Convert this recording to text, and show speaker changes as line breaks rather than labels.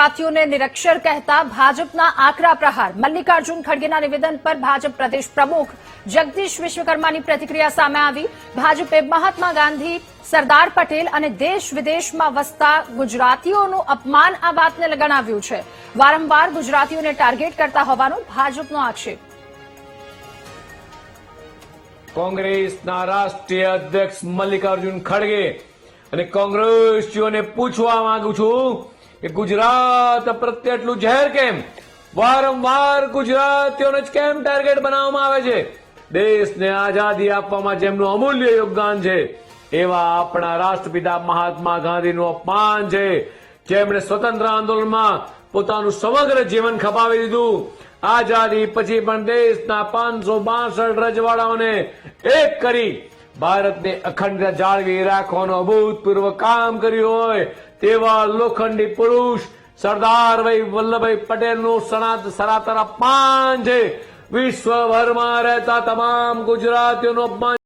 ગુજરાતીઓને નિરક્ષર કહેતા ભાજપના આકરા પ્રહાર। મલ્લિકાર્જુન ખડગેના નિવેદન પર ભાજપ પ્રદેશ પ્રમુખ જગદીશ વિશ્વકર્માની પ્રતિક્રિયા સામે આવી। ભાજપે મહાત્મા ગાંધી, સરદાર પટેલ અને દેશ વિદેશમાં વસતા ગુજરાતીઓનું અપમાન આ વાતને ગણાવ્યું છે। વારંવાર ગુજરાતીઓને ટાર્ગેટ કરતા હોવાનો ભાજપનો આક્ષેપ।
કોંગ્રેસના રાષ્ટ્રીય અધ્યક્ષ મલ્લિકાર્જુન ખડગે અને કોંગ્રેસીઓને પૂછવા માંગુ છું કે ગુજરાત પ્રત્યે એટલું ઝેર કેમ? વારંવાર ગુજરાતીઓને જ કેમ ટાર્ગેટ બનાવવામાં આવે છે? દેશને આઝાદી આપવામાં જેમનું અમૂલ્ય યોગદાન છે એવા આપણા રાષ્ટ્રપિતા મહાત્મા ગાંધીનું અપમાન છે, જેમણે સ્વતંત્ર આંદોલનમાં પોતાનું સમગ્ર જીવન ખપાવી દીધું। આઝાદી પછી પણ દેશના 562 રજવાડાઓને એક કરી ભારતને અખંડતા જાળવી રાખવાનું અભૂતપૂર્વ કામ કર્યું હોય તેવા લોખંડી પુરુષ સરદારભાઈ વલ્લભભાઈ પટેલનું સનાતન અપમાન છે। વિશ્વભરમાં રહેતા તમામ ગુજરાતીઓનું અપમાન